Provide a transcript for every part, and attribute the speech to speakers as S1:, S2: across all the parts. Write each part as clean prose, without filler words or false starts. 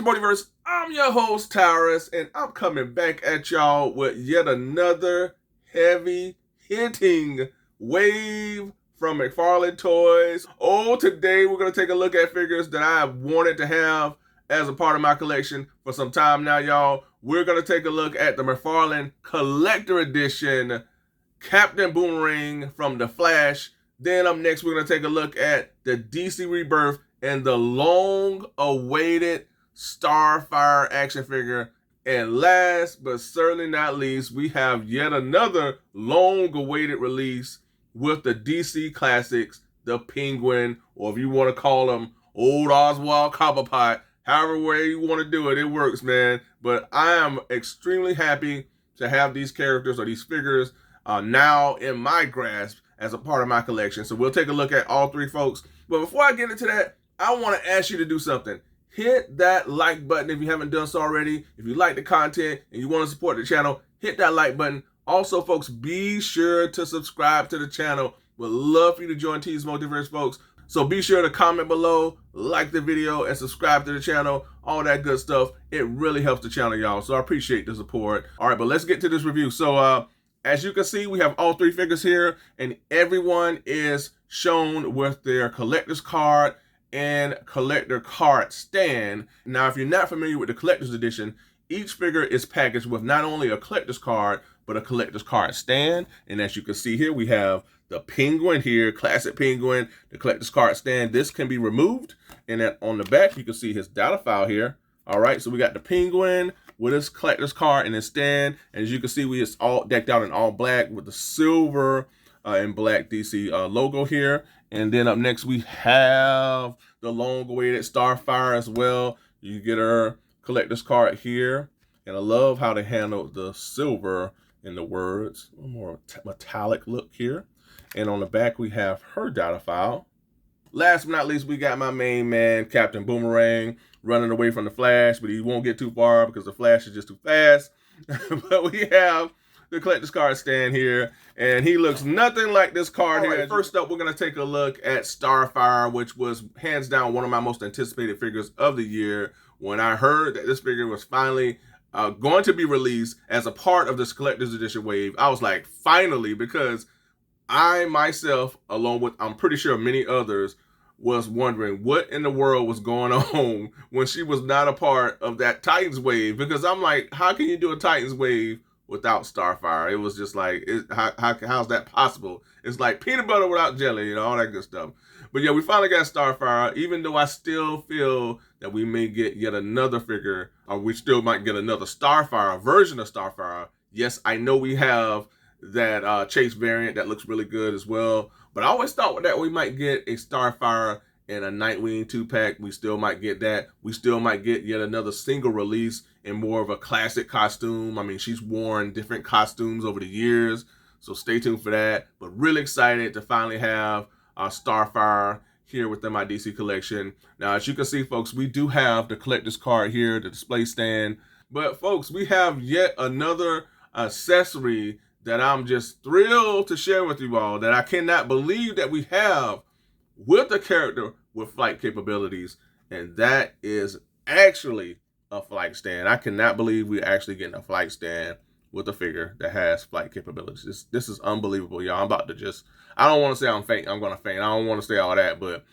S1: Multiverse. I'm your host, Tyrus, and I'm coming back at y'all with yet another heavy-hitting wave from McFarlane Toys. Oh, today we're going to take a look at figures that I have wanted to have as a part of my collection for some time now, y'all. We're going to take a look at the McFarlane Collector Edition Captain Boomerang from The Flash. Then up next, we're going to take a look at the DC Rebirth and the long-awaited Starfire action figure. And last but certainly not least, we have yet another long-awaited release with the DC Classics, the Penguin, or if you want to call them Old Oswald Cobblepot, however way you want to do it, it works, man. But I am extremely happy to have these characters or these figures now in my grasp as a part of my collection. So we'll take a look at all three, folks. But before I get into that, I want to ask you to do something. Hit that like button if you haven't done so already. If you like the content and you want to support the channel, hit that like button. Also, folks, be sure to subscribe to the channel. Would love for you to join T's Multiverse, folks. So be sure to comment below, like the video, and subscribe to the channel. All that good stuff. It really helps the channel, y'all. So I appreciate the support. All right, but let's get to this review. So as you can see, we have all three figures here, and everyone is shown with their collector's card and collector card stand. Now, if you're not familiar with the collector's edition, each figure is packaged with not only a collector's card, but a collector's card stand. And as you can see here, we have the Penguin here, classic Penguin, the collector's card stand. This can be removed. And then on the back, you can see his data file here. All right, so we got the Penguin with his collector's card and his stand. And as you can see, we is all decked out in all black with the silver and black DC logo here. And then up next, we have the long-awaited Starfire as well. You get her collector's card here. And I love how they handled the silver in the words. A more metallic look here. And on the back, we have her data file. Last but not least, we got my main man, Captain Boomerang, running away from the Flash, but he won't get too far because the Flash is just too fast. But we have the collector's card stand here, and he looks nothing like this card here. First up, we're going to take a look at Starfire, which was hands down one of my most anticipated figures of the year. When I heard that this figure was finally going to be released as a part of this collector's edition wave, I was like, finally, because I myself, along with I'm pretty sure many others, was wondering what in the world was going on when she was not a part of that Titans wave. Because I'm like, how can you do a Titans wave without Starfire? It was just like, how's that possible? It's like peanut butter without jelly, you know, all that good stuff. But yeah, we finally got Starfire, even though I still feel that we may get yet another figure, or we still might get another Starfire, version of Starfire. Yes, I know we have that Chase variant that looks really good as well. But I always thought with that we might get a Starfire and a Nightwing 2-pack. We still might get that. We still might get yet another single release in more of a classic costume. I mean, she's worn different costumes over the years, so stay tuned for that. But really excited to finally have Starfire here within my DC collection. Now, as you can see, folks, we do have the collector's card here, the display stand. But folks, we have yet another accessory that I'm just thrilled to share with you all, that I cannot believe that we have with a character with flight capabilities, and that is actually a flight stand. I cannot believe we're actually getting a flight stand with a figure that has flight capabilities. This is unbelievable, y'all. I'm about to just, I don't want to say I'm faint. I'm going to faint. I don't want to say all that, but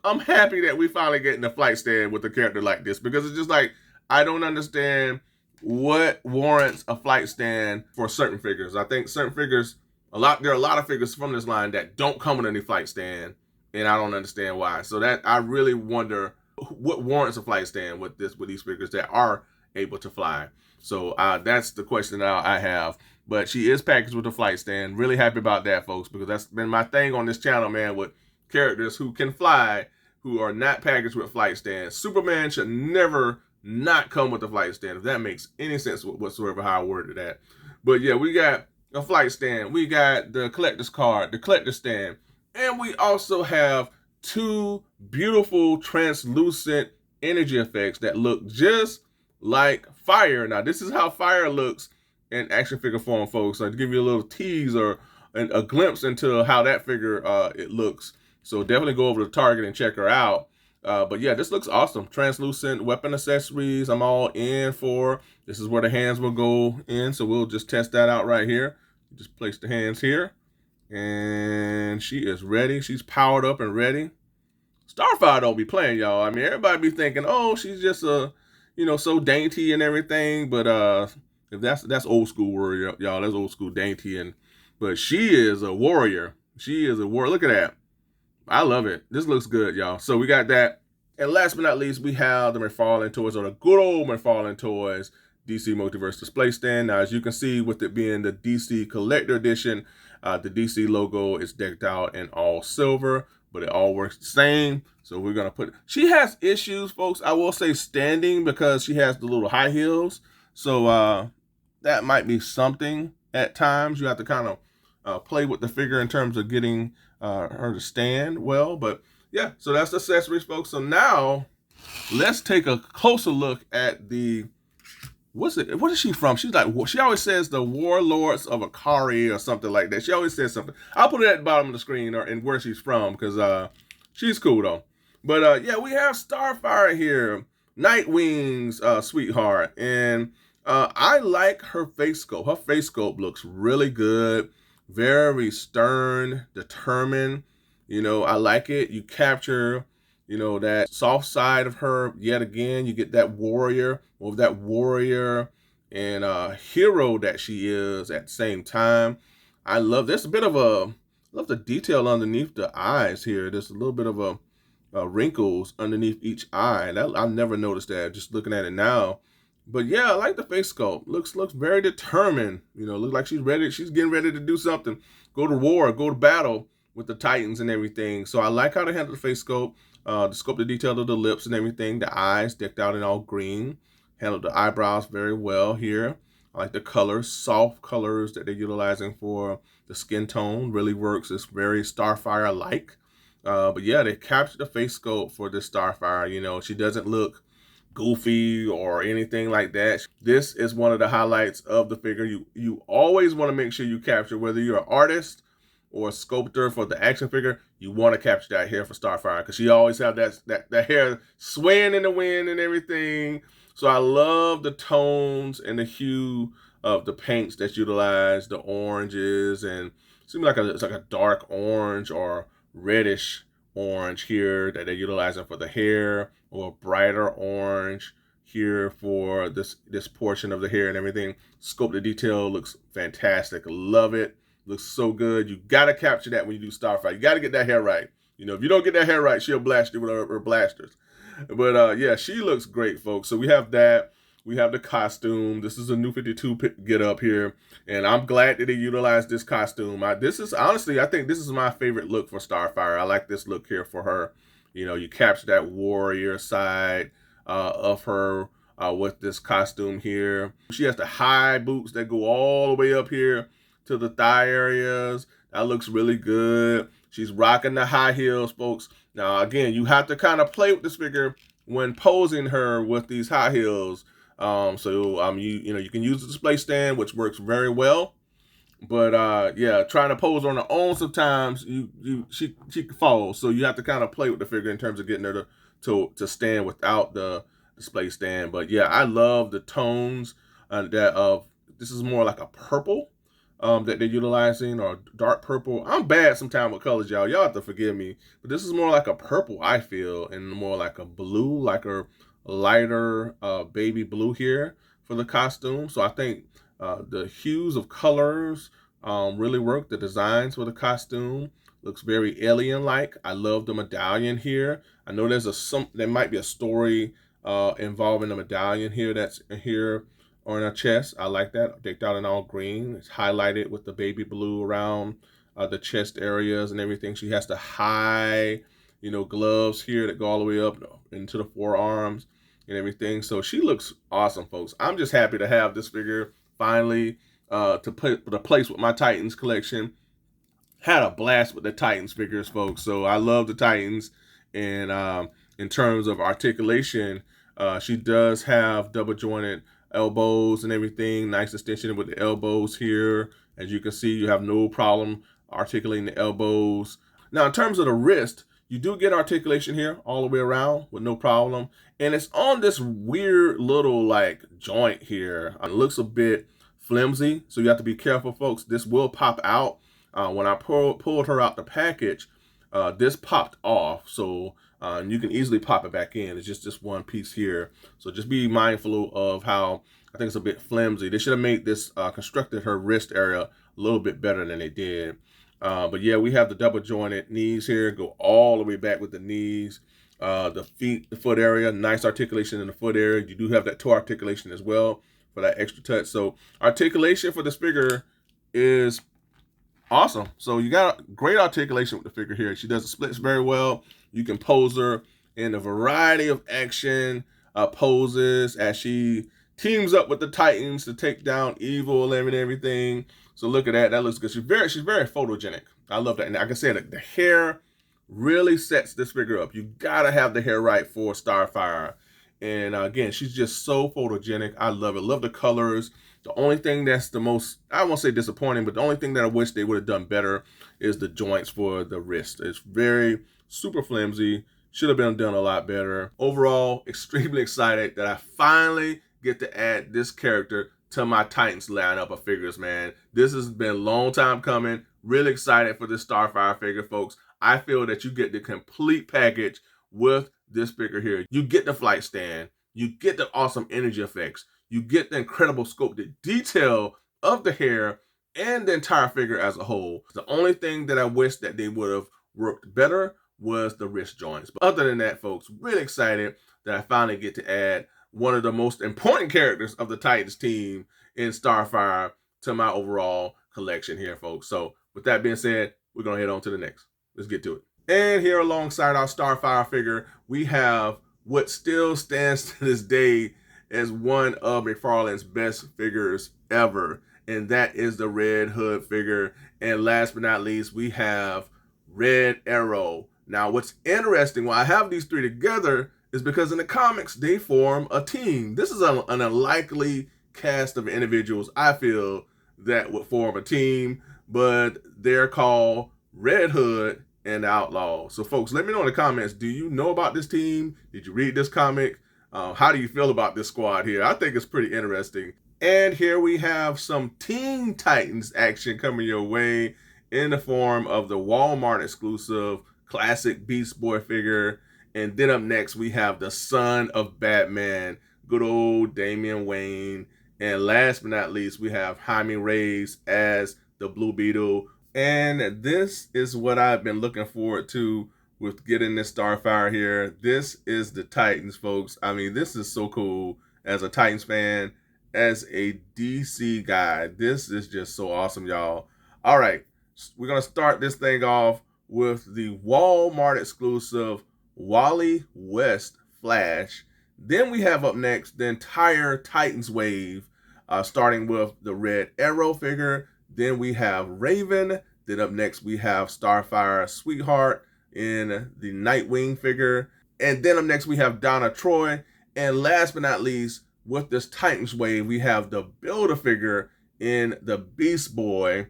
S1: I'm happy that we finally getting a flight stand with a character like this, because it's just like, I don't understand what warrants a flight stand for certain figures. I think certain figures, there are a lot of figures from this line that don't come with any flight stand, and I don't understand why. So that I really wonder what warrants a flight stand with these figures that are able to fly. So that's the question that I have. But she is packaged with a flight stand. Really happy about that, folks, because that's been my thing on this channel, man, with characters who can fly, who are not packaged with flight stands. Superman should never not come with a flight stand, if that makes any sense whatsoever how I worded that. But yeah, we got a flight stand, we got the collector's card, the collector stand, and we also have two beautiful translucent energy effects that look just like fire. Now, this is how fire looks in action figure form, folks. So to give you a little tease or a glimpse into how that figure it looks. So definitely go over to Target and check her out. But yeah, this looks awesome. Translucent weapon accessories, I'm all in for. This is where the hands will go in, so we'll just test that out right here. Just place the hands here, and she is ready. She's powered up and ready. Starfire don't be playing, y'all. I mean, everybody be thinking, oh, she's just so dainty and everything. But if that's old school word, y'all. That's old school dainty, but she is a warrior. She is a warrior. Look at that. I love it. This looks good, y'all. So we got that. And last but not least, we have the McFarlane Toys, or the good old McFarlane Toys DC Multiverse display stand. Now, as you can see, with it being the DC Collector Edition, the DC logo is decked out in all silver, but it all works the same. So we're going to put... She has issues, folks, I will say standing, because she has the little high heels. So that might be something at times. You have to kind of play with the figure in terms of getting her to stand well. But yeah, so that's the accessories, folks. So now let's take a closer look at the... What is she from? She's like, she always says the Warlords of Akari or something like that. She always says something. I'll put it at the bottom of the screen and where she's from, because she's cool though. But yeah, we have Starfire here, Nightwing's sweetheart, and I like her face sculpt. Her face sculpt looks really good, very stern, determined. You know, I like it. You capture, you know, that soft side of her yet again. You get that warrior, or that warrior and hero that she is at the same time. I love this. A bit of love the detail underneath the eyes here. There's a little bit of a wrinkles underneath each eye. I've never noticed that just looking at it now. But yeah, I like the face sculpt. Looks very determined. You know, looks like she's ready. She's getting ready to do something. Go to war, go to battle with the Titans and everything. So I like how they handle the face sculpt. The sculpt, the detail of the lips and everything. The eyes decked out in all green. Handled the eyebrows very well here. I like the colors, soft colors that they're utilizing for the skin tone. Really works. It's very Starfire-like. But yeah, they captured the face sculpt for this Starfire. You know, she doesn't look goofy or anything like that. This is one of the highlights of the figure. You always want to make sure you capture, whether you're an artist or a sculptor for the action figure, you want to capture that hair for Starfire, because she always have that hair swaying in the wind and everything. So I love the tones and the hue of the paints that's utilized, the oranges, and it seems like it's like a dark orange or reddish orange here that they're utilizing for the hair, or a brighter orange here for this portion of the hair and everything. Sculpt, the detail looks fantastic. Love it. Looks so good. You got to capture that when you do Starfire. You got to get that hair right. You know, if you don't get that hair right, she'll blast you with her blasters. But yeah, she looks great, folks. So we have that. We have the costume. This is a New 52 get up here, and I'm glad that they utilized this costume. This is honestly, I think this is my favorite look for Starfire. I like this look here for her. You know, you capture that warrior side of her with this costume here. She has the high boots that go all the way up here to the thigh areas. That looks really good. She's rocking the high heels, folks. Now, again, you have to kind of play with this figure when posing her with these high heels. You can use the display stand, which works very well. But yeah, trying to pose on her own sometimes she falls. So you have to kind of play with the figure in terms of getting her to stand without the display stand. But yeah, I love the tones this is more like a purple that they're utilizing, or dark purple. I'm bad sometimes with colors, y'all. Y'all have to forgive me. But this is more like a purple, I feel, and more like a blue, like a lighter baby blue here for the costume. So I think the hues of colors really work. The designs for the costume looks very alien-like. I love the medallion here. I know there might be a story involving the medallion here that's here on her chest. I like that. Decked out in all green. It's highlighted with the baby blue around the chest areas and everything. She has the high, gloves here that go all the way up into the forearms and everything. So she looks awesome, folks. I'm just happy to have this figure finally to place with my Titans collection. Had a blast with the Titans figures, folks. So I love the Titans. And in terms of articulation, she does have double jointed elbows and everything. Nice extension with the elbows here. As you can see, you have no problem articulating the elbows. Now, in terms of the wrist, You do get articulation here all the way around with no problem. And it's on this weird little like joint here. It looks a bit flimsy, so you have to be careful, folks. This will pop out. When I pulled her out the package, this popped off, so you can easily pop it back in. It's just this one piece here. So just be mindful of how I think it's a bit flimsy. They should have made this, constructed her wrist area a little bit better than they did. But yeah, we have the double jointed knees here, go all the way back with the knees. The feet, the foot area, nice articulation in the foot area. You do have that toe articulation as well for that extra touch. So articulation for this figure is awesome. So you got great articulation with the figure here. She does the splits very well. You can pose her in a variety of action poses as she teams up with the Titans to take down evil and everything. So look at that. That looks good. She's very photogenic. I love that. And like I said, the hair really sets this figure up. You gotta have the hair right for Starfire. And again, she's just so photogenic. I love it. Love the colors. The only thing that's the most, I won't say disappointing, but the only thing that I wish they would have done better is the joints for the wrist. It's very super flimsy. Should have been done a lot better. Overall, extremely excited that I finally get to add this character to my Titans lineup of figures, man. This has been a long time coming. Really excited for this Starfire figure, folks. I feel that you get the complete package with this figure here. You get the flight stand. You get the awesome energy effects. You get the incredible sculpted detail of the hair and the entire figure as a whole. The only thing that I wish that they would have worked better was the wrist joints. But other than that, folks, really excited that I finally get to add one of the most important characters of the Titans team in Starfire to my overall collection here, folks. So with that being said, we're going to head on to the next. Let's get to it. And here alongside our Starfire figure, we have what still stands to this day as one of McFarlane's best figures ever. And that is the Red Hood figure. And last but not least, we have Red Arrow. Now, what's interesting, why I have these three together is because in the comics, they form a team. This is an unlikely cast of individuals, I feel, that would form a team, but they're called Red Hood and the Outlaw. So, folks, let me know in the comments, do you know about this team? Did you read this comic? How do you feel about this squad here? I think it's pretty interesting. And here we have some Teen Titans action coming your way in the form of the Walmart exclusive classic Beast Boy figure. And then up next, we have the son of Batman, good old Damian Wayne. And last but not least, we have Jaime Reyes as the Blue Beetle. And this is what I've been looking forward to with getting this Starfire here. This is the Titans, folks. I mean, this is so cool as a Titans fan, as a DC guy. This is just so awesome, y'all. All right, we're going to start this thing off with the Walmart exclusive Wally West Flash. Then we have up next the entire Titans wave, starting with the Red Arrow figure. Then we have Raven. Then up next we have Starfire Sweetheart in the Nightwing figure. And then up next we have Donna Troy. And last but not least, with this Titans wave, we have the Build-A-Figure in the Beast Boy.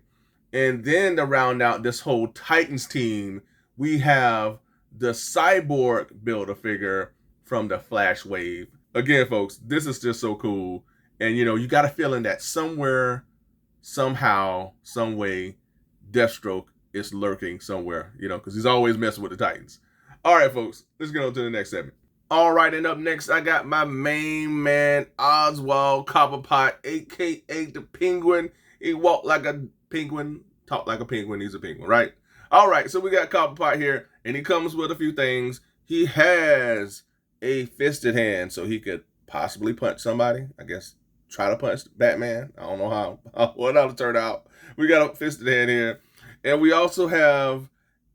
S1: And then to round out this whole Titans team, we have the Cyborg Build-A-Figure from the Flash wave. Again, folks, this is just so cool. And, you know, you got a feeling that somewhere, somehow, some way, Deathstroke is lurking somewhere, you know, because he's always messing with the Titans. All right, folks, let's get on to the next segment. All right, and up next, I got my main man, Oswald Cobblepot, a.k.a. the Penguin. He walked like a penguin, talked like a penguin. He's a penguin, right? All right, so we got Cobblepot here, and he comes with a few things. He has a fisted hand, so he could possibly punch somebody, I guess. Try to punch Batman. I don't know how that'll turn out. We got a fisted hand here. And we also have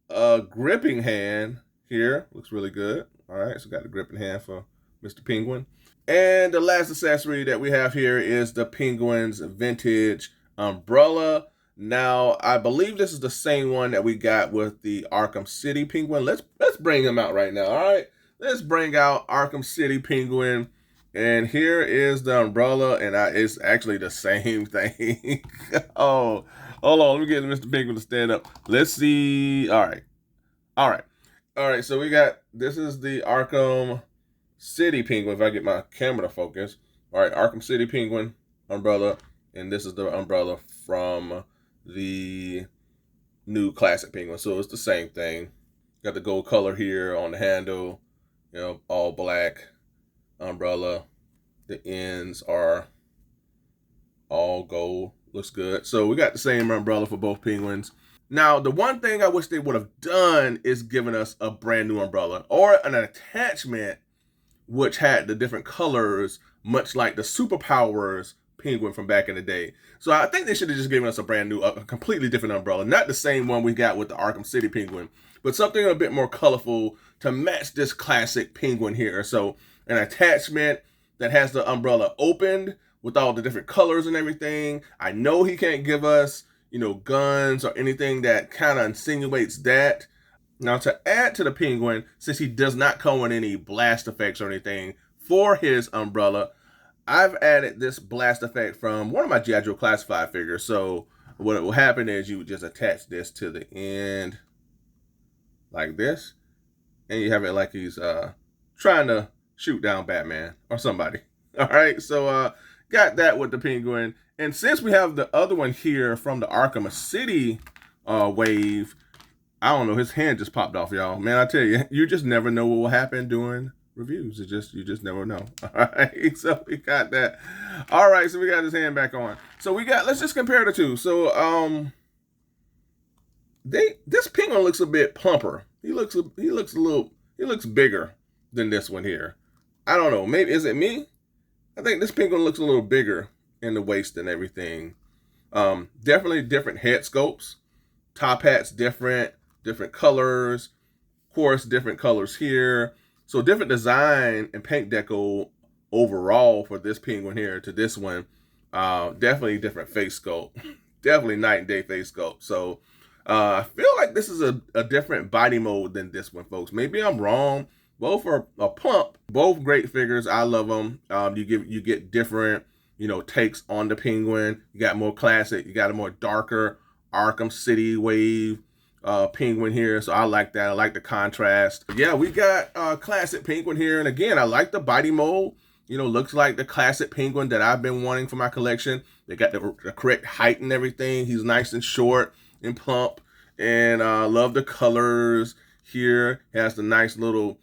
S1: a gripping hand here. Looks really good. All right, so got the gripping hand for Mr. Penguin. And the last accessory that we have here is the Penguin's vintage umbrella. Now, I believe this is the same one that we got with the Arkham City Penguin. Let's bring him out right now, all right? Let's bring out Arkham City Penguin. And here is the umbrella, and it's actually the same thing. Oh, hold on. Let me get Mr. Penguin to stand up. Let's see. All right. All right, so this is the Arkham City Penguin, if I get my camera to focus. All right, Arkham City Penguin umbrella, and this is the umbrella from the new classic Penguin. So it's the same thing. Got the gold color here on the handle, all black umbrella. The ends are all gold. Looks good. So we got the same umbrella for both Penguins. Now, the one thing I wish they would have done is given us a brand new umbrella or an attachment which had the different colors, much like the Superpowers Penguin from back in the day. So I think they should have just given us a brand new, a completely different umbrella. Not the same one we got with the Arkham City Penguin, but something a bit more colorful to match this classic Penguin here. So an attachment that has the umbrella opened with all the different colors and everything. I know he can't give us, guns or anything that kind of insinuates that. Now, to add to the Penguin, since he does not come with any blast effects or anything for his umbrella, I've added this blast effect from one of my G.I. Joe Classified figures. So what will happen is you would just attach this to the end like this, and you have it like he's trying to shoot down Batman or somebody. All right, so got that with the Penguin. And since we have the other one here from the Arkham City wave, I don't know, his hand just popped off, y'all. Man, I tell you, you just never know what will happen during reviews. You just never know. All right, so we got that. All right, so we got his hand back on. So let's just compare the two. So this Penguin looks a bit plumper. He looks bigger than this one here. I don't know, maybe, is it me? I think this Penguin looks a little bigger in the waist and everything. Definitely different head sculpts. Top hat's different colors. Of course, different colors here. So different design and paint deco overall for this Penguin here to this one. Definitely different face sculpt. Definitely night and day face sculpt. So I feel like this is a different body mode than this one, folks. Maybe I'm wrong. Both are a pump. Both great figures. I love them. You get different, takes on the Penguin. You got more classic. You got a more darker Arkham City wave Penguin here. So I like that. I like the contrast. But yeah, we got classic Penguin here. And again, I like the body mold. Looks like the classic Penguin that I've been wanting for my collection. They got the correct height and everything. He's nice and short and plump. And I love the colors here. He has the nice little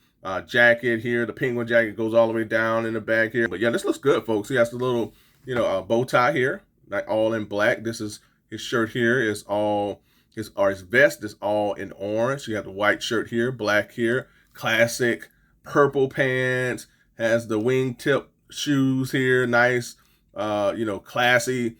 S1: jacket here. The Penguin jacket goes all the way down in the back here. But yeah, this looks good, folks. He has the little, bow tie here, like all in black. This is his shirt here is all his vest is all in orange. You have the white shirt here, black here, classic purple pants. Has the wingtip shoes here, nice, classy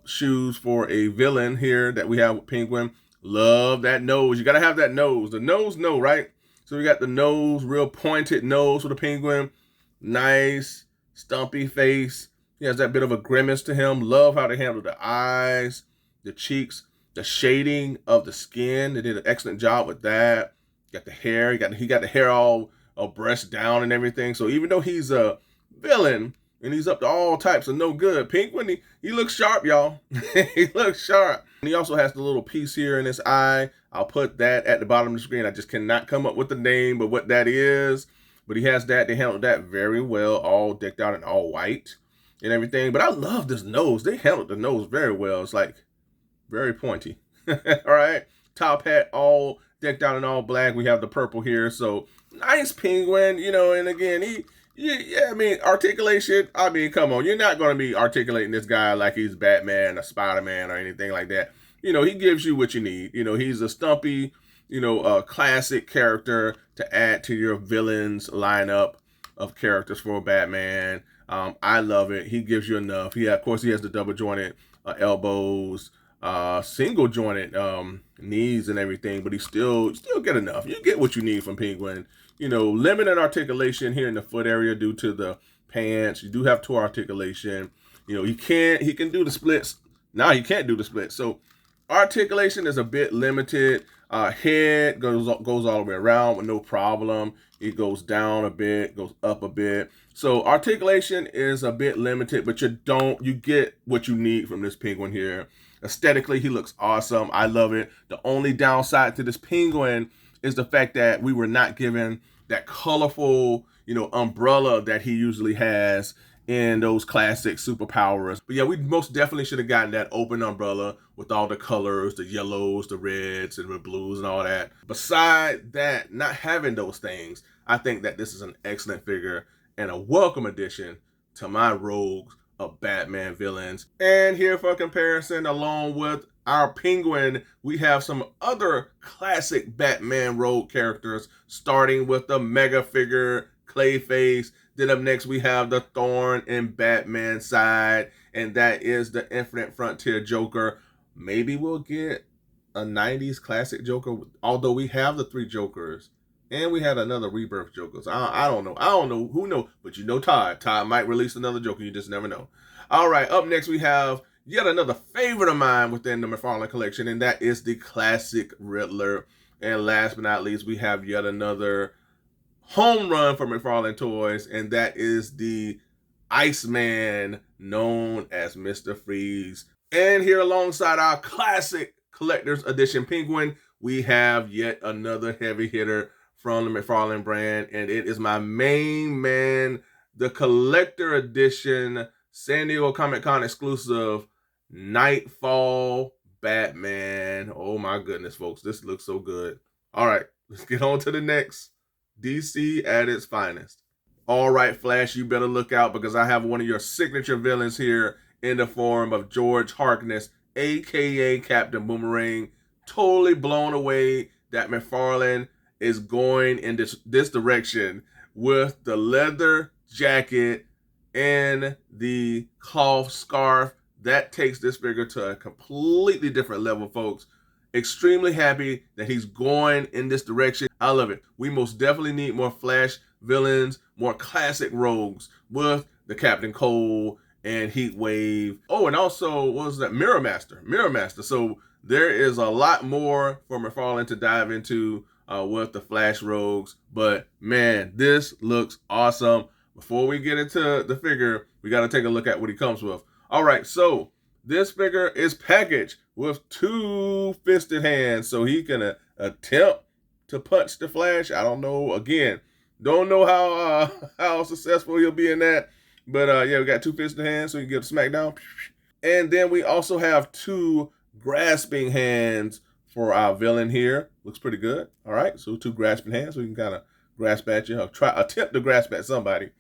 S1: shoes for a villain here that we have with Penguin. Love that nose. You gotta have that nose. The nose, right? So we got the nose, real pointed nose for the Penguin. Nice, stumpy face. He has that bit of a grimace to him. Love how they handle the eyes, the cheeks, the shading of the skin. They did an excellent job with that. Got the hair. He got the hair all brushed down and everything. So even though he's a villain and he's up to all types of no good, Penguin, he looks sharp, y'all. He looks sharp. And he also has the little piece here in his eye. I'll put that at the bottom of the screen. I just cannot come up with the name of what that is. But he has that. They handled that very well, all decked out in all white and everything. But I love this nose. They handled the nose very well. It's like very pointy. All right. Top hat all decked out in all black. We have the purple here. So nice Penguin, and again, articulation. Come on. You're not going to be articulating this guy like he's Batman or Spider-Man or anything like that. He gives you what you need. He's a stumpy, classic character to add to your villains lineup of characters for Batman. I love it. He gives you enough. Of course, he has the double jointed elbows, single jointed knees and everything, but he still get enough. You get what you need from Penguin. Limited articulation here in the foot area due to the pants. You do have toe articulation. He can do the splits. Now he can't do the splits. So articulation is a bit limited. Head goes all the way around with no problem. It goes down a bit, goes up a bit. So articulation is a bit limited, but you get what you need from this Penguin here. Aesthetically, he looks awesome. I love it. The only downside to this Penguin is the fact that we were not given that colorful, umbrella that he usually has in those classic superpowers. But yeah, we most definitely should have gotten that open umbrella with all the colors, the yellows, the reds, and the blues and all that. Beside that, not having those things, I think that this is an excellent figure and a welcome addition to my rogues of Batman villains. And here for comparison, along with our Penguin, we have some other classic Batman rogue characters, starting with the Mega figure, Clayface. Then up next, we have the Thorn in Batman side, and that is the Infinite Frontier Joker. Maybe we'll get a 90s classic Joker, although we have the 3 Jokers. And we had another Rebirth Joker. So I don't know. Who knows? But Todd. Todd might release another Joker. You just never know. All right. Up next, we have yet another favorite of mine within the McFarlane collection, and that is the classic Riddler. And last but not least, we have yet another home run for McFarlane Toys, and that is the Iceman, known as Mr. Freeze. And here alongside our classic collector's edition Penguin, we have yet another heavy hitter from the McFarlane brand, and it is my main man, the collector edition San Diego Comic-Con exclusive Nightfall Batman. Oh my goodness, folks, this looks so good. All right, let's get on to the next. DC at its finest. All right, Flash, you better look out, because I have one of your signature villains here in the form of George Harkness, aka Captain Boomerang. Totally blown away that McFarlane is going in this direction with the leather jacket and the cloth scarf. That takes this figure to a completely different level, folks. Extremely happy that he's going in this direction. I love it. We most definitely need more Flash villains, more classic rogues with the Captain Cold and Heat Wave. Oh, and also, what was that? Mirror Master. So there is a lot more for McFarlane to dive into with the Flash rogues. But man, this looks awesome. Before we get into the figure, we got to take a look at what he comes with. All right, so this figure is packaged with 2 fisted hands, so he can attempt to punch the Flash. I don't know. Again, don't know how successful he'll be in that. But yeah, we got 2 fisted hands, so you can get a smackdown. And then we also have 2 grasping hands for our villain here. Looks pretty good. All right, so 2 grasping hands, so you can kind of grasp at you, or attempt to grasp at somebody.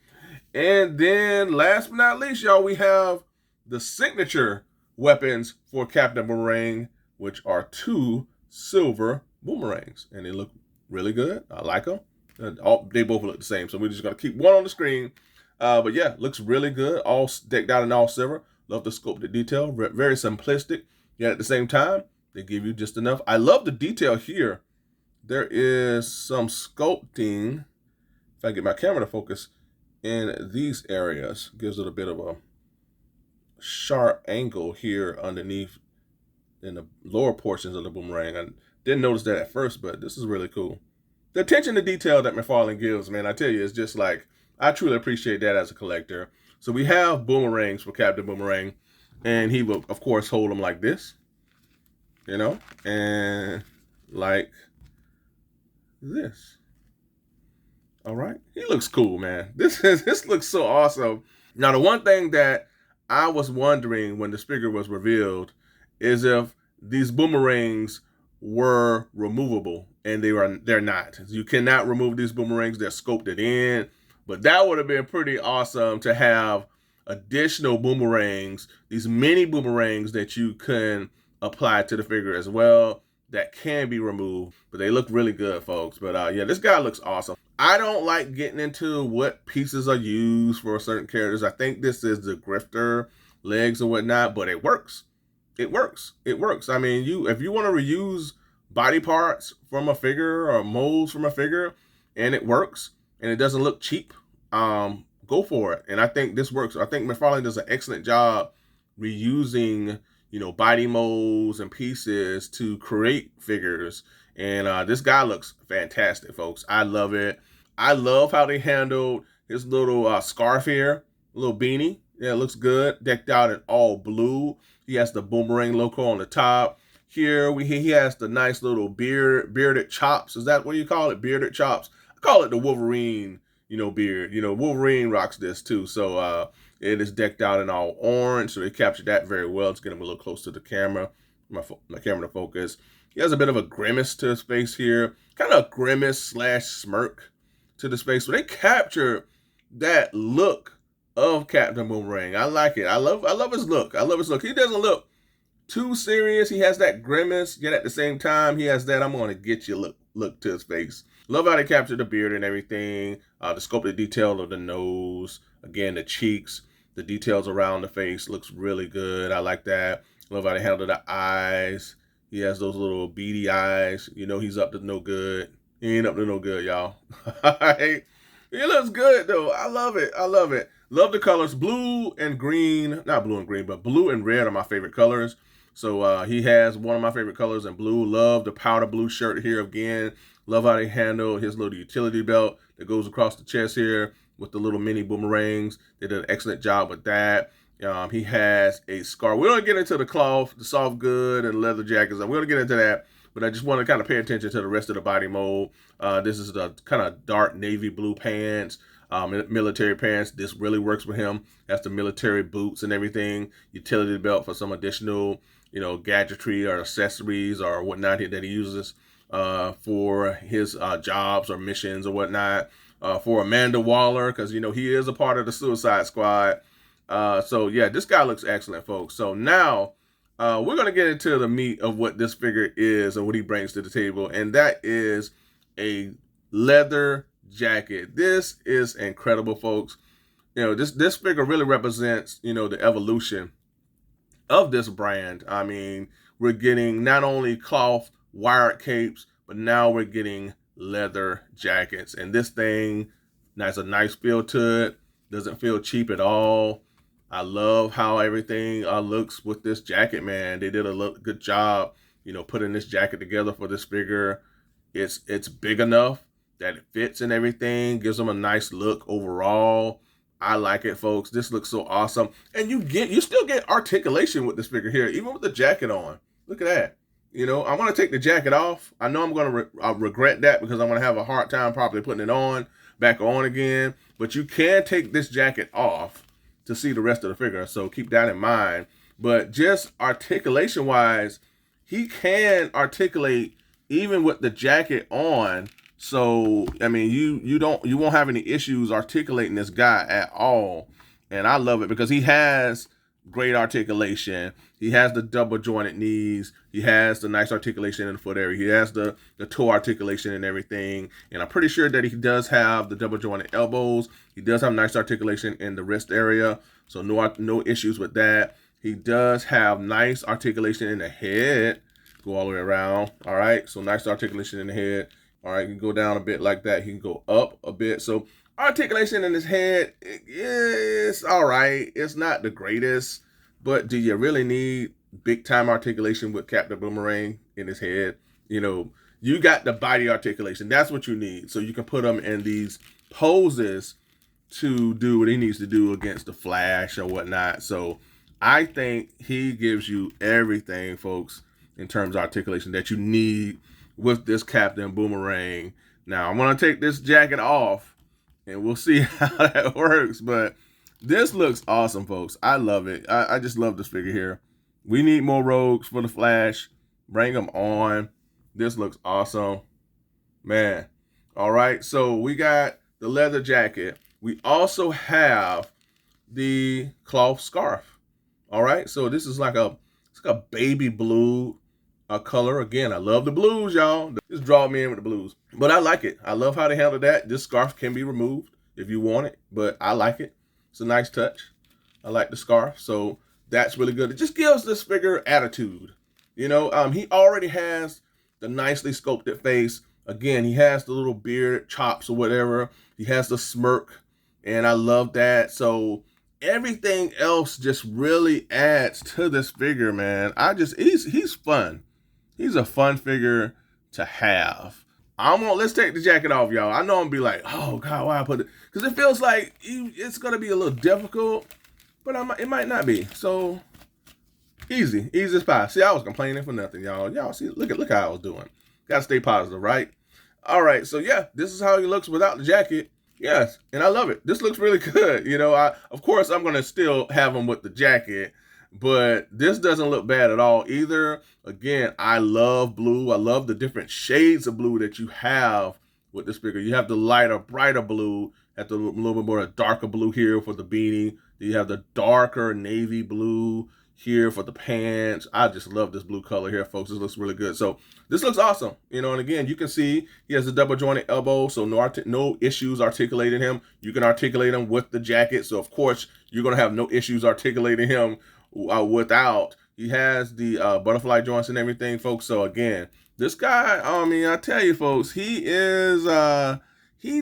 S1: And then last but not least, y'all, we have the signature weapons for Captain Boomerang, which are 2 silver boomerangs, and they look really good. I like them. They both look the same, so we're just gonna keep one on the screen. But yeah, looks really good. All decked out in all silver. Love the sculpted detail. Very simplistic. Yet at the same time, they give you just enough. I love the detail here. There is some sculpting. If I get my camera to focus in these areas, gives it a bit of a sharp angle here underneath in the lower portions of the boomerang. I didn't notice that at first, but this is really cool. The attention to detail that McFarlane gives, man, I tell you, it's just like, I truly appreciate that as a collector. So we have boomerangs for Captain Boomerang, and he will, of course, hold them like this, and like this. All right, he looks cool, man. This looks so awesome. Now, the one thing that I was wondering when this figure was revealed is if these boomerangs were removable, and they're not. You cannot remove these boomerangs. They're sculpted in. But that would have been pretty awesome to have additional boomerangs, these mini boomerangs that you can apply to the figure as well, that can be removed. But they look really good, folks. But yeah, this guy looks awesome. I don't like getting into what pieces are used for certain characters. I think this is the grifter legs and whatnot, but it works. It works. I mean, if you want to reuse body parts from a figure or molds from a figure, and it works, and it doesn't look cheap, go for it. And I think this works. I think McFarlane does an excellent job reusing, body molds and pieces to create figures. And this guy looks fantastic, folks. I love it. I love how they handled his little scarf here, little beanie. Yeah, it looks good. Decked out in all blue. He has the Boomerang logo on the top. here. He has the nice little bearded chops. Is that what you call it? Bearded chops. I call it the Wolverine, beard. Wolverine rocks this too. So it is decked out in all orange. So they captured that very well. Let's get him a little close to the camera. My camera to focus. He has a bit of a grimace to his face here. Kind of a grimace / smirk to the face. So they captured that look of Captain Boomerang. I like it. I love his look. I love his look. He doesn't look too serious. He has that grimace, yet at the same time, he has that I'm gonna get you look to his face. Love how they captured the beard and everything. The sculpted detail of the nose, again the cheeks, the details around the face looks really good. I like that. Love how they handle the eyes. He has those little beady eyes. He's up to no good. He ain't up to no good, y'all. He looks good though. I love it. I love it. Love the colors. Blue and green. Not blue and green, but blue and red are my favorite colors. So he has one of my favorite colors in blue. Love the powder blue shirt here again. Love how they handle his little utility belt that goes across the chest here with the little mini boomerangs. They did an excellent job with that. He has a scarf. We don't get into the cloth, the soft good, and leather jackets. We don't get into that, but I just want to kind of pay attention to the rest of the body mold. This is the kind of dark navy blue pants, military pants. This really works with him. That's the military boots and everything. Utility belt for some additional, gadgetry or accessories or whatnot that he uses for his jobs or missions or whatnot. For Amanda Waller, because, he is a part of the Suicide Squad. So yeah, this guy looks excellent, folks. So now we're going to get into the meat of what this figure is and what he brings to the table. And that is a leather jacket. This is incredible, folks. This figure really represents, the evolution of this brand. I mean, we're getting not only cloth wired capes, but now we're getting leather jackets. And this thing has a nice feel to it. Doesn't feel cheap at all. I love how everything looks with this jacket, man. They did a good job, putting this jacket together for this figure. It's big enough that it fits and everything. Gives them a nice look overall. I like it, folks. This looks so awesome. And you still get articulation with this figure here, even with the jacket on. Look at that. I'm going to take the jacket off. I know I'm going to regret that because I'm going to have a hard time probably putting it back on again. But you can take this jacket off to see the rest of the figure. So keep that in mind. But just articulation-wise, he can articulate even with the jacket on. So, I mean, you won't have any issues articulating this guy at all. And I love it because he has great articulation. He has the double jointed knees. He has the nice articulation in the foot area. He has the toe articulation and everything. And I'm pretty sure that he does have the double jointed elbows. He does have nice articulation in the wrist area. So no issues with that. He does have nice articulation in the head. Go all the way around. All right. So nice articulation in the head. All right. You can go down a bit like that. He can go up a bit. So articulation in his head is all right. It's not the greatest, but do you really need big time articulation with Captain Boomerang in his head? You got the body articulation. That's what you need. So you can put him in these poses to do what he needs to do against the Flash or whatnot. So I think he gives you everything, folks, in terms of articulation that you need with this Captain Boomerang. Now I'm going to take this jacket off and we'll see how that works. But this looks awesome, folks. I love it. I just love this figure here. We need more rogues for the Flash. Bring them on. This looks awesome. Man. All right. So we got the leather jacket. We also have the cloth scarf. All right. So this is like a baby blue color. Again, I love the blues, y'all. Just draw me in with the blues. But I like it. I love how they handle that. This scarf can be removed if you want it, but I like it. It's a nice touch. I like the scarf. So that's really good. It just gives this figure attitude. He already has the nicely sculpted face. Again, he has the little beard chops or whatever. He has the smirk, and I love that. So everything else just really adds to this figure, man. He's fun. He's a fun figure to have. Let's take the jacket off, y'all. I know I'm gonna be like, oh God, why I put it? Because it feels like it's gonna be a little difficult, but it might not be. So Easy as pie. See, I was complaining for nothing, y'all. Y'all see, look how I was doing. Gotta stay positive, right? All right, so yeah, this is how he looks without the jacket. Yes, and I love it. This looks really good. You know, of course I'm gonna still have him with the jacket, but this doesn't look bad at all either. Again, I love blue. I love the different shades of blue that you have with this figure. You have the lighter, brighter blue, have the little bit more darker blue here for the beanie. You have the darker navy blue here for the pants. I just love this blue color here, folks. This looks really good. So this looks awesome, you know. And again, you can see he has a double jointed elbow, so no issues articulating him. You can articulate him with the jacket, so of course you're gonna have no issues articulating him without. He has the butterfly joints and everything, folks. So again, this guy, I mean, I tell you, folks, he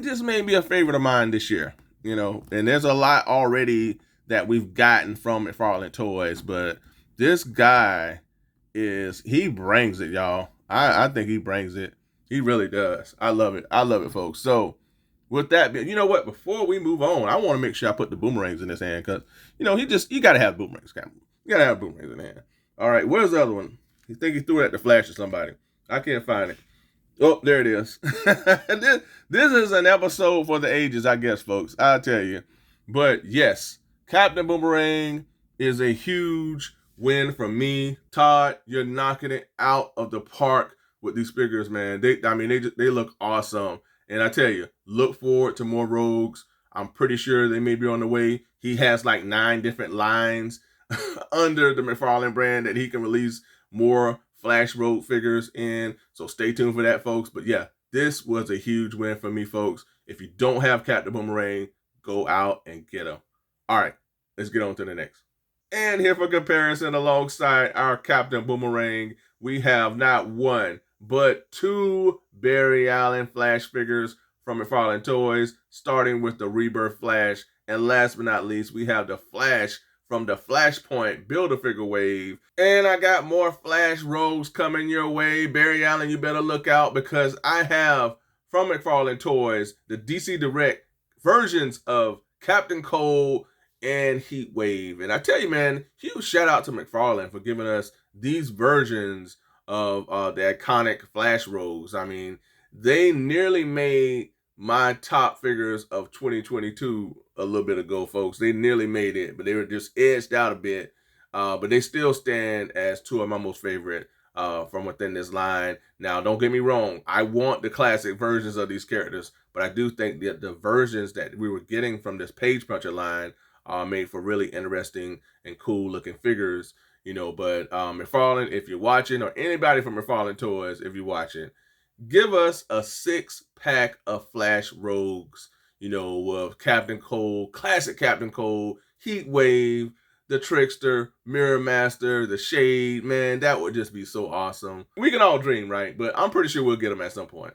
S1: just made me a favorite of mine this year, you know. And there's a lot already that we've gotten from McFarlane Toys, but this guy he brings it, y'all. I think he brings it. He really does. I love it. I love it, folks. So with that, you know what? Before we move on, I want to make sure I put the boomerangs in his hand because, you know, you got to have boomerangs. You got to have boomerangs in the hand. All right, where's the other one? You think he threw it at the Flash or somebody? I can't find it. Oh, there it is. This is an episode for the ages, I guess, folks. I'll tell you. But yes, Captain Boomerang is a huge win for me. Todd, you're knocking it out of the park with these figures, man. They look awesome. And I tell you, look forward to more Rogues. I'm pretty sure they may be on the way. He has like 9 different lines under the McFarlane brand that he can release more Flash Rogue figures in. So stay tuned for that, folks. But yeah, this was a huge win for me, folks. If you don't have Captain Boomerang, go out and get him. All right, let's get on to the next. And here for comparison, alongside our Captain Boomerang, we have not one, but 2 Barry Allen Flash figures from McFarlane Toys, starting with the Rebirth Flash. And last but not least, we have the Flash from the Flashpoint Build-A-Figure wave. And I got more Flash Rogues coming your way. Barry Allen, you better look out because I have, from McFarlane Toys, the DC Direct versions of Captain Cold and Heat Wave. And I tell you, man, huge shout out to McFarlane for giving us these versions of the iconic Flash Rogues. I mean, they nearly made my top figures of 2022 a little bit ago, folks. They nearly made it, but they were just edged out a bit. But they still stand as 2 of my most favorite from within this line. Now, don't get me wrong. I want the classic versions of these characters, but I do think that the versions that we were getting from this Page Puncher line are made for really interesting and cool looking figures, you know. But McFarlane, if you're watching, or anybody from McFarlane Toys, if you're watching, give us a 6-pack of Flash Rogues, you know, of Captain Cold, classic Captain Cold, Heat Wave, the Trickster, Mirror Master, the Shade. Man, that would just be so awesome. We can all dream, right? But I'm pretty sure we'll get them at some point.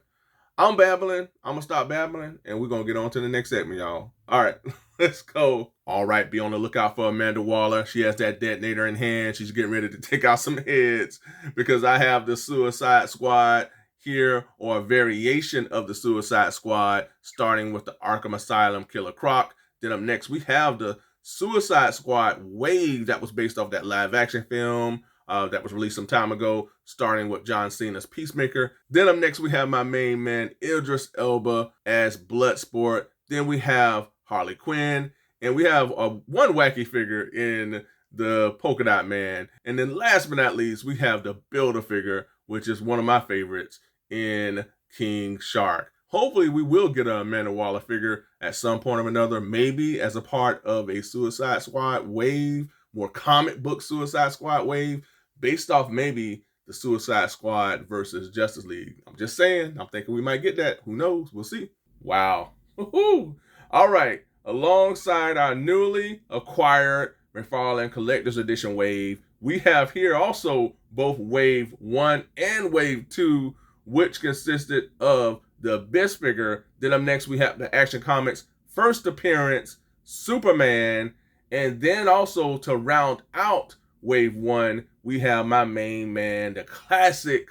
S1: I'm babbling. I'm going to stop babbling, and we're going to get on to the next segment, y'all. All right, let's go. All right, be on the lookout for Amanda Waller. She has that detonator in hand. She's getting ready to take out some heads because I have the Suicide Squad here, or a variation of the Suicide Squad, starting with the Arkham Asylum Killer Croc. Then up next, we have the Suicide Squad wave that was based off that live action film that was released some time ago, starting with John Cena's Peacemaker. Then up next, we have my main man, Idris Elba, as Bloodsport. Then we have Harley Quinn, and we have one wacky figure in the Polka Dot Man. And then last but not least, we have the Build-A-Figure, which is one of my favorites, in King Shark. Hopefully we will get a Amanda Waller figure at some point or another, maybe as a part of a Suicide Squad wave, more comic book Suicide Squad wave, based off maybe the Suicide Squad versus Justice League. I'm just saying, I'm thinking we might get that. Who knows? We'll see. Wow. Woo-hoo. All right. Alongside our newly acquired McFarlane Collector's Edition wave, we have here also both Wave 1 and Wave 2, which consisted of the Abyss figure. Then up next, we have the Action Comics first appearance, Superman. And then also to round out Wave 1, we have my main man, the classic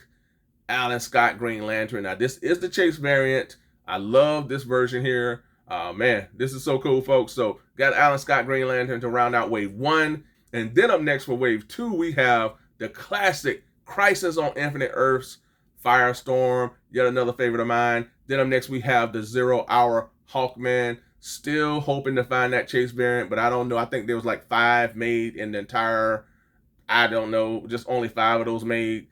S1: Alan Scott Green Lantern. Now, this is the Chase variant. I love this version here. Man, this is so cool, folks. So, got Alan Scott Green Lantern to round out Wave 1. And then up next for Wave 2, we have the classic Crisis on Infinite Earths, Firestorm, yet another favorite of mine. Then up next, we have the 0 Hour Hawkman. Still hoping to find that Chase variant, but I don't know. I think there was like 5 made in the entire, I don't know, just only 5 of those made.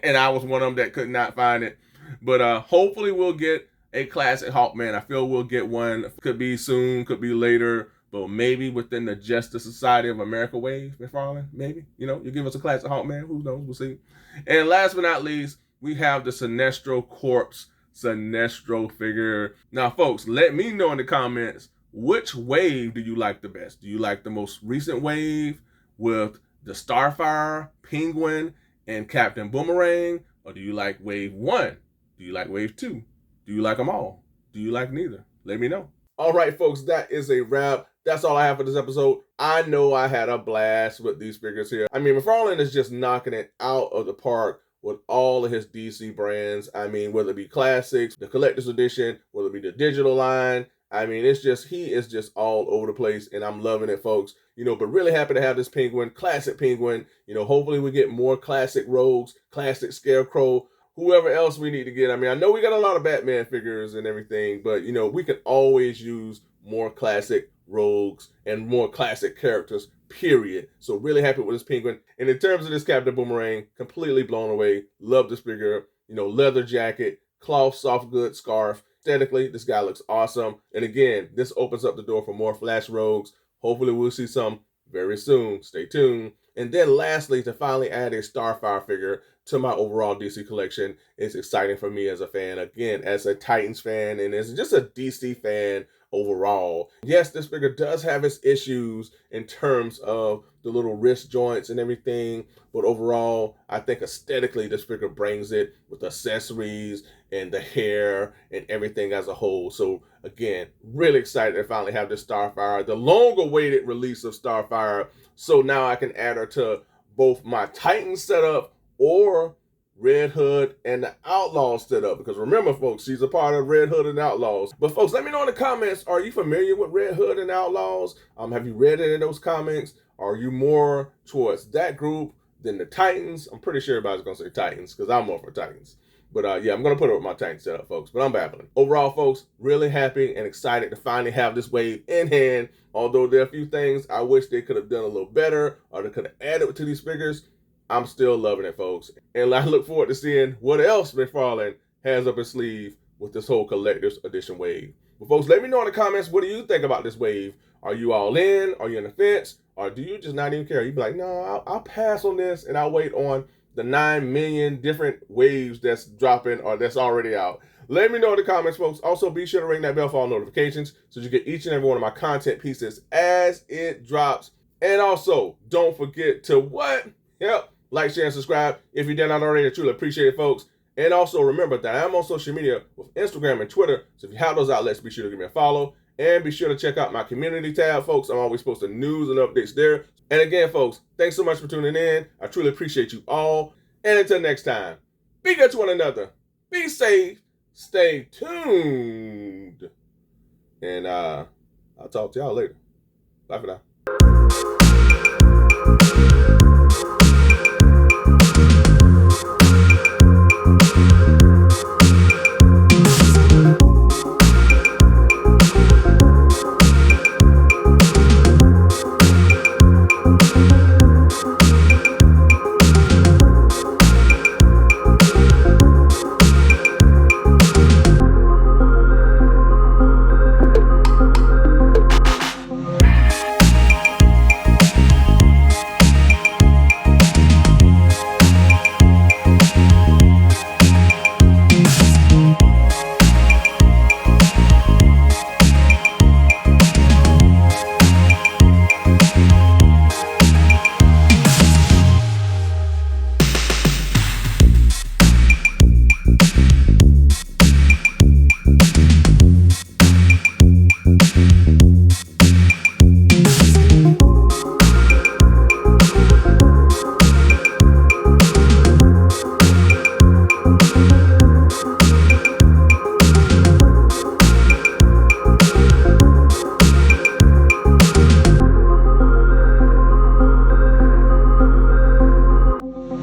S1: And I was one of them that could not find it. But hopefully we'll get a classic Hawkman. I feel we'll get one. Could be soon, could be later, but maybe within the Justice Society of America wave, McFarlane, maybe. You know, you give us a classic Hawkman, who knows, we'll see. And last but not least, we have the Sinestro Corpse Sinestro figure. Now, folks, let me know in the comments, which wave do you like the best? Do you like the most recent wave with the Starfire, Penguin, and Captain Boomerang? Or do you like wave 1? Do you like wave 2? Do you like them all? Do you like neither? Let me know. All right, folks, that is a wrap. That's all I have for this episode. I know I had a blast with these figures here. I mean, McFarlane is just knocking it out of the park with all of his DC brands. I mean, whether it be classics, the collector's edition, whether it be the digital line. I mean, it's just, he is just all over the place, and I'm loving it, folks. You know, but really happy to have this Penguin, classic Penguin. You know, hopefully we get more classic Rogues, classic Scarecrow, whoever else we need to get. I mean, I know we got a lot of Batman figures and everything, but, you know, we can always use more classic Rogues and more classic characters, period. So really happy with this Penguin. And in terms of this Captain Boomerang, completely blown away. Love this figure. You know, leather jacket, cloth, soft goods, scarf. Aesthetically, this guy looks awesome. And again, this opens up the door for more Flash Rogues. Hopefully we'll see some very soon. Stay tuned. And then lastly, to finally add a Starfire figure to my overall DC collection is exciting for me as a fan. Again, as a Titans fan and as just a DC fan overall. Yes, this figure does have its issues in terms of the little wrist joints and everything, but overall, I think aesthetically this figure brings it with accessories and the hair and everything as a whole. So again, really excited to finally have this Starfire, the long-awaited release of Starfire. So now I can add her to both my Titans setup or Red Hood and the Outlaws setup, because remember, folks, she's a part of Red Hood and Outlaws. But folks, let me know in the comments, are you familiar with Red Hood and Outlaws? Have you read any of those comics? Are you more towards that group than the Titans? I'm pretty sure everybody's gonna say Titans, because I'm more for Titans. But yeah, I'm gonna put it with my Titan setup, folks, but I'm babbling. Overall, folks, really happy and excited to finally have this wave in hand. Although there are a few things I wish they could have done a little better, or they could have added to these figures, I'm still loving it, folks. And I look forward to seeing what else McFarlane has up his sleeve with this whole collector's edition wave. But folks, let me know in the comments, what do you think about this wave? Are you all in? Are you on the fence? Or do you just not even care? You be like, no, I'll pass on this and I'll wait on the 9 million different waves that's dropping or that's already out. Let me know in the comments, folks. Also, be sure to ring that bell for all notifications so you get each and every one of my content pieces as it drops. And also, don't forget to what? Yep. Like, share, and subscribe. If you did not already, I truly appreciate it, folks. And also remember that I'm on social media with Instagram and Twitter. So if you have those outlets, be sure to give me a follow. And be sure to check out my community tab, folks. I'm always posting news and updates there. And again, folks, thanks so much for tuning in. I truly appreciate you all. And until next time, be good to one another. Be safe. Stay tuned. And I'll talk to y'all later. Bye for now.